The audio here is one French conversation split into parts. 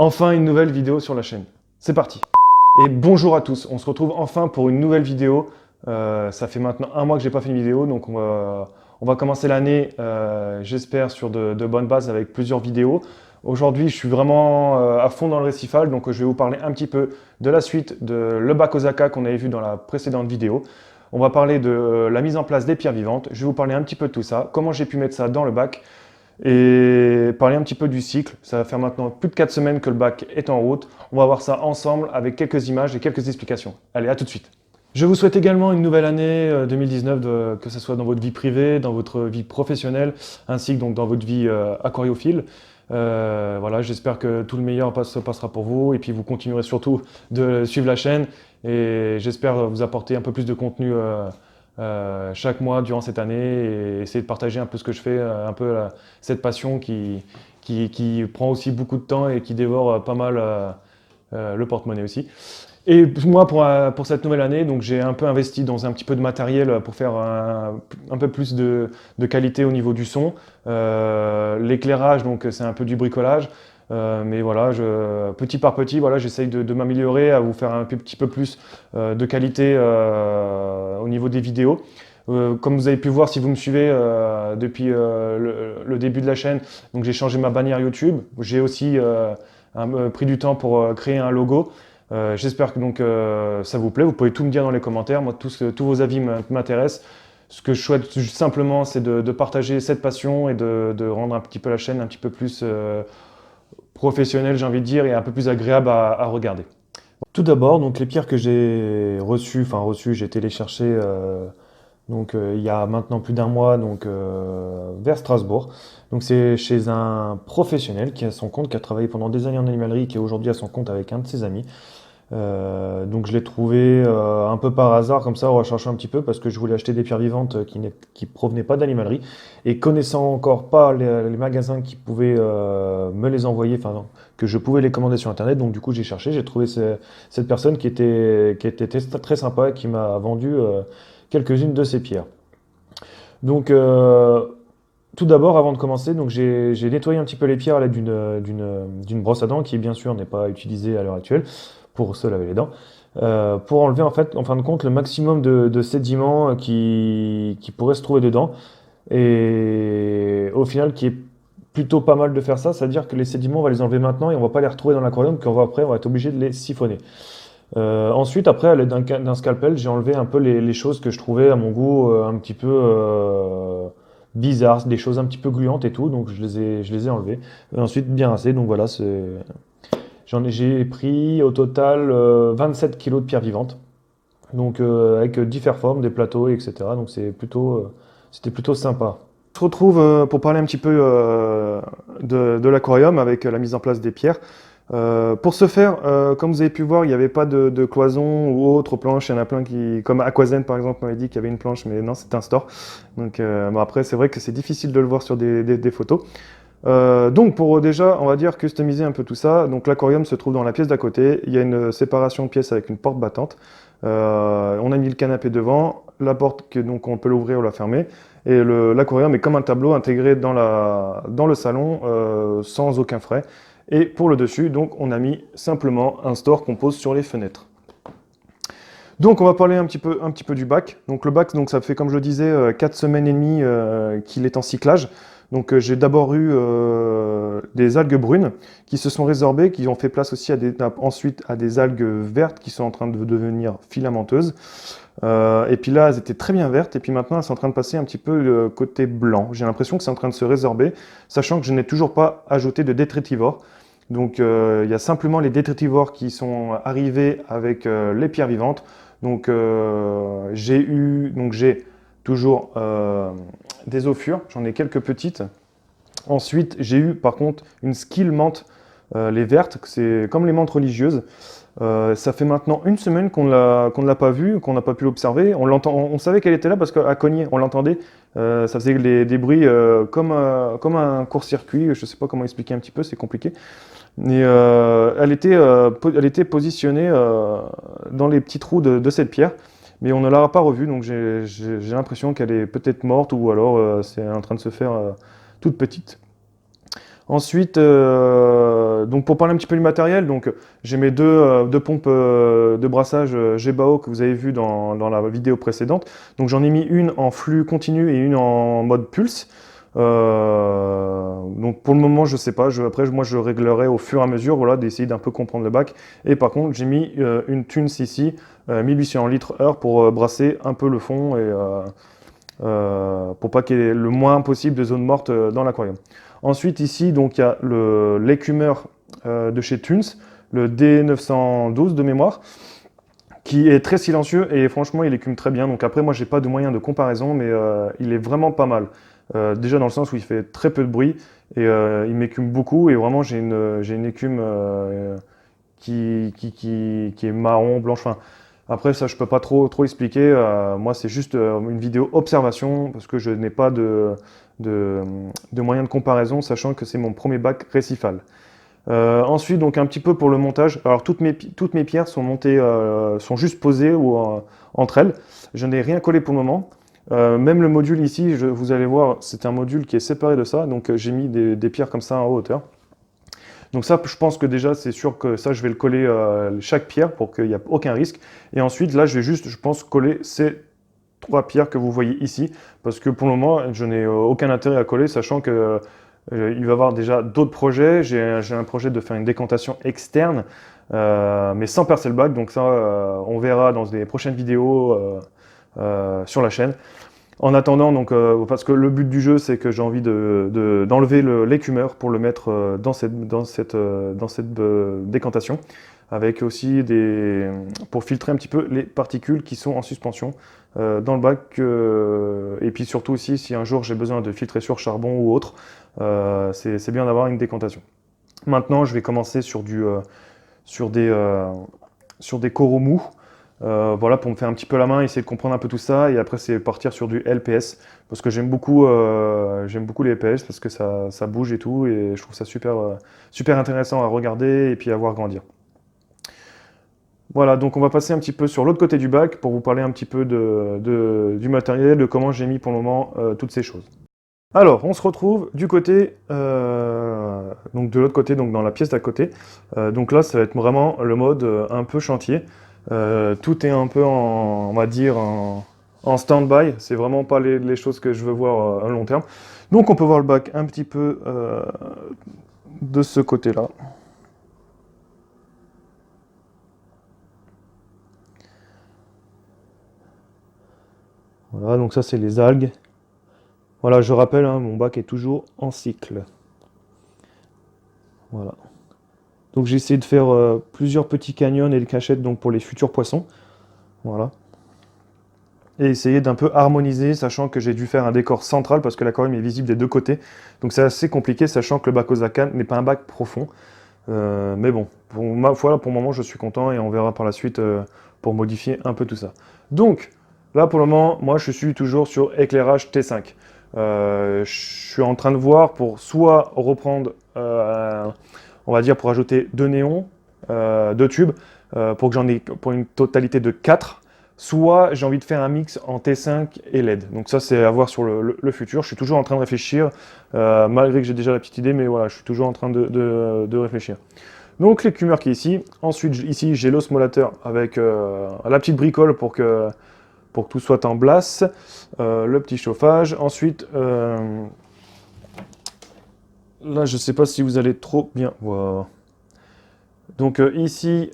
Enfin une nouvelle vidéo sur la chaîne. C'est parti. Et bonjour à tous, on se retrouve enfin pour une nouvelle vidéo. Ça fait maintenant un mois que j'ai pas fait une vidéo, donc on va commencer l'année, j'espère, sur de bonnes bases avec plusieurs vidéos. Aujourd'hui, je suis vraiment à fond dans le récifal, donc je vais vous parler un petit peu de la suite de le bac Osaka qu'on avait vu dans la précédente vidéo. On va parler de la mise en place des pierres vivantes. Je vais vous parler un petit peu de tout ça, comment j'ai pu mettre ça dans le bac et parler un petit peu du cycle. Ça va faire maintenant plus de 4 semaines que le bac est en route. On va voir ça ensemble avec quelques images et quelques explications. Allez, à tout de suite. Je vous souhaite également une nouvelle année 2019, que ce soit dans votre vie privée, dans votre vie professionnelle, ainsi que donc dans votre vie aquariophile. Voilà, j'espère que tout le meilleur se passera pour vous et puis vous continuerez surtout de suivre la chaîne et j'espère vous apporter un peu plus de contenu chaque mois durant cette année et essayer de partager un peu ce que je fais, un peu cette passion qui prend aussi beaucoup de temps et qui dévore pas mal le porte-monnaie aussi. Et moi, pour cette nouvelle année, donc j'ai un peu investi dans un petit peu de matériel pour faire un peu plus de qualité au niveau du son. L'éclairage, donc c'est un peu du bricolage. Mais voilà, petit par petit, voilà, j'essaye de m'améliorer, à vous faire un petit peu plus de qualité au niveau des vidéos. Comme vous avez pu voir si vous me suivez depuis le début de la chaîne, donc j'ai changé ma bannière YouTube. J'ai aussi pris du temps pour créer un logo. J'espère que donc ça vous plaît. Vous pouvez tout me dire dans les commentaires. Moi, tous vos avis m'intéressent. Ce que je souhaite simplement, c'est de partager cette passion et de rendre un petit peu la chaîne un petit peu plus professionnelle, j'ai envie de dire, et un peu plus agréable à regarder. Tout d'abord, donc les pierres que j'ai reçues, j'ai été les chercher il y a maintenant plus d'un mois vers Strasbourg. Donc c'est chez un professionnel qui a son compte, qui a travaillé pendant des années en animalerie, qui est aujourd'hui à son compte avec un de ses amis. Donc je l'ai trouvé un peu par hasard comme ça en recherchant un petit peu parce que je voulais acheter des pierres vivantes qui provenaient pas d'animalerie et connaissant encore pas les magasins qui pouvaient me les envoyer, enfin non, que je pouvais les commander sur internet. Donc du coup j'ai cherché, j'ai trouvé cette personne qui était très sympa et qui m'a vendu quelques-unes de ces pierres. Donc tout d'abord, avant de commencer, donc j'ai nettoyé un petit peu les pierres à l'aide d'une brosse à dents qui, bien sûr, n'est pas utilisée à l'heure actuelle pour se laver les dents, pour enlever en fin de compte le maximum de sédiments qui pourraient se trouver dedans. Et au final, qui est plutôt pas mal de faire ça, c'est-à-dire que les sédiments, on va les enlever maintenant et on va pas les retrouver dans l'aquarium, après, on va être obligé de les siphonner. Ensuite, après, à l'aide d'un scalpel, j'ai enlevé un peu les choses que je trouvais à mon goût un petit peu bizarres, des choses un petit peu gluantes et tout, donc je les ai enlevées. Et ensuite, bien rincé, donc voilà, j'ai pris au total 27 kilos de pierres vivantes, donc avec diverses formes, des plateaux, etc. Donc c'était plutôt sympa. On se retrouve pour parler un petit peu de l'aquarium avec la mise en place des pierres. Pour ce faire, comme vous avez pu voir, il n'y avait pas de cloison ou autre planche. Il y en a plein comme Aquazen par exemple m'avait dit qu'il y avait une planche, mais non, c'est un store. Donc bon, après, c'est vrai que c'est difficile de le voir sur des photos. Donc pour déjà, on va dire, customiser un peu tout ça, donc l'aquarium se trouve dans la pièce d'à côté. Il y a une séparation de pièces avec une porte battante. On a mis le canapé devant, la porte donc on peut l'ouvrir ou la fermer. Et l'aquarium est comme un tableau intégré dans le salon sans aucun frais. Et pour le dessus, donc, on a mis simplement un store qu'on pose sur les fenêtres. Donc on va parler un petit peu du bac. Donc le bac, donc, ça fait, comme je le disais, 4 semaines et demie qu'il est en cyclage. Donc j'ai d'abord eu des algues brunes qui se sont résorbées, qui ont fait place aussi ensuite à des algues vertes qui sont en train de devenir filamenteuses. Et puis là, elles étaient très bien vertes, et puis maintenant, elles sont en train de passer un petit peu côté blanc. J'ai l'impression que c'est en train de se résorber, sachant que je n'ai toujours pas ajouté de détritivores. Donc il y a simplement les détritivores qui sont arrivés avec les pierres vivantes. Donc j'ai toujours des ophiures, j'en ai quelques petites. Ensuite, j'ai eu par contre une skill menthe, les vertes, c'est comme les menthes religieuses. Ça fait maintenant une semaine qu'on ne l'a pas vue, qu'on n'a pas pu l'observer. On savait qu'elle était là parce qu'à Cognier, on l'entendait. Ça faisait des bruits comme un court-circuit. Je ne sais pas comment expliquer un petit peu, c'est compliqué. Mais elle était positionnée dans les petits trous de cette pierre. Mais on ne l'a pas revue, donc j'ai l'impression qu'elle est peut-être morte ou alors c'est en train de se faire toute petite. Ensuite, donc pour parler un petit peu du matériel, donc j'ai mes deux pompes de brassage Gebao que vous avez vu dans la vidéo précédente. Donc j'en ai mis une en flux continu et une en mode pulse. Donc pour le moment, je sais pas. Après, moi, je réglerai au fur et à mesure, voilà, d'essayer d'un peu comprendre le bac. Et par contre, j'ai mis une Thunes ici, 1800 litres heure pour brasser un peu le fond et pour pas qu'il y ait le moins possible de zones mortes dans l'aquarium. Ensuite, ici, donc il y a l'écumeur de chez Thunes, le D912 de mémoire, qui est très silencieux et franchement, il écume très bien. Donc après, moi, j'ai pas de moyen de comparaison, mais il est vraiment pas mal. Déjà dans le sens où il fait très peu de bruit et il m'écume beaucoup et vraiment j'ai une écume qui est marron, blanche. Enfin, après ça je peux pas trop expliquer. Moi c'est juste une vidéo observation parce que je n'ai pas de moyen de comparaison sachant que c'est mon premier bac récifal. Ensuite donc un petit peu pour le montage. Alors toutes mes pierres sont montées, sont juste posées ou entre elles. Je n'ai rien collé pour le moment. Même le module ici, vous allez voir, c'est un module qui est séparé de ça, donc j'ai mis des pierres comme ça en hauteur. Donc ça, je pense que déjà, c'est sûr que ça, je vais le coller chaque pierre pour qu'il n'y ait aucun risque. Et ensuite, là, je vais juste, je pense, coller ces 3 pierres que vous voyez ici, parce que pour le moment, je n'ai aucun intérêt à coller, sachant que il va y avoir déjà d'autres projets. J'ai un projet de faire une décantation externe, mais sans percer le bac, donc ça, on verra dans les prochaines vidéos sur la chaîne. En attendant, donc, parce que le but du jeu, c'est que j'ai envie d'enlever l'écumeur pour le mettre dans cette décantation, avec aussi pour filtrer un petit peu les particules qui sont en suspension dans le bac. Et puis surtout aussi, si un jour j'ai besoin de filtrer sur charbon ou autre, c'est bien d'avoir une décantation. Maintenant, je vais commencer sur des coraux mous. Voilà, pour me faire un petit peu la main, essayer de comprendre un peu tout ça, et après c'est partir sur du LPS, parce que j'aime beaucoup les LPS, parce que ça bouge et tout, et je trouve ça super intéressant à regarder et puis à voir grandir. Voilà, donc on va passer un petit peu sur l'autre côté du bac pour vous parler un petit peu du matériel, de comment j'ai mis pour le moment toutes ces choses. Alors, on se retrouve du côté, donc de l'autre côté, donc dans la pièce d'à côté. Donc là, ça va être vraiment le mode un peu chantier. Tout est un peu on va dire, en stand-by. C'est vraiment pas les choses que je veux voir à long terme. Donc on peut voir le bac un petit peu de ce côté-là. Voilà, donc ça c'est les algues. Voilà, je rappelle, hein, mon bac est toujours en cycle. Voilà. Donc j'ai essayé de faire plusieurs petits canyons et des cachettes donc, pour les futurs poissons. Voilà. Et essayer d'un peu harmoniser, sachant que j'ai dû faire un décor central parce que l'aquarium est visible des deux côtés. Donc c'est assez compliqué, sachant que le bac aux acanes n'est pas un bac profond. Mais bon, voilà, pour le moment je suis content et on verra par la suite pour modifier un peu tout ça. Donc là pour le moment, moi je suis toujours sur éclairage T5. Je suis en train de voir pour soit reprendre, on va dire pour ajouter 2 néons, 2 tubes, pour que j'en ai pour une totalité de 4. Soit j'ai envie de faire un mix en T5 et LED. Donc ça c'est à voir sur le futur. Je suis toujours en train de réfléchir, malgré que j'ai déjà la petite idée, mais voilà, je suis toujours en train de réfléchir. Donc l'écumeur qui est ici. Ensuite ici j'ai l'osmolateur avec la petite bricole pour que tout soit en place. Le petit chauffage. Ensuite, là je ne sais pas si vous allez trop bien voir. Donc ici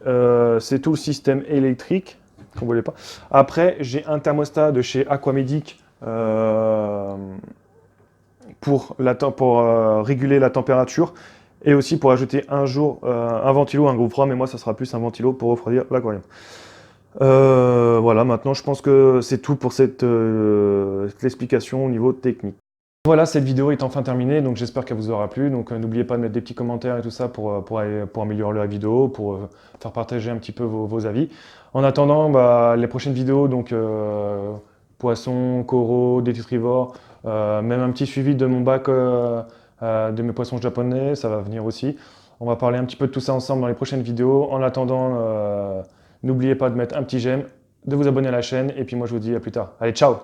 c'est tout le système électrique. Qu'on voulait pas. Après, j'ai un thermostat de chez Aquamedic pour réguler la température et aussi pour ajouter un jour un ventilo, un groupe froid, mais moi ça sera plus un ventilo pour refroidir l'aquarium. Voilà, maintenant je pense que c'est tout pour cette explication au niveau technique. Voilà, cette vidéo est enfin terminée, donc j'espère qu'elle vous aura plu. Donc n'oubliez pas de mettre des petits commentaires et tout ça pour améliorer la vidéo, pour faire partager un petit peu vos avis. En attendant, les prochaines vidéos, donc poissons, coraux, détritivores, même un petit suivi de mon bac de mes poissons japonais, ça va venir aussi. On va parler un petit peu de tout ça ensemble dans les prochaines vidéos. En attendant, n'oubliez pas de mettre un petit j'aime, de vous abonner à la chaîne, et puis moi je vous dis à plus tard. Allez, ciao!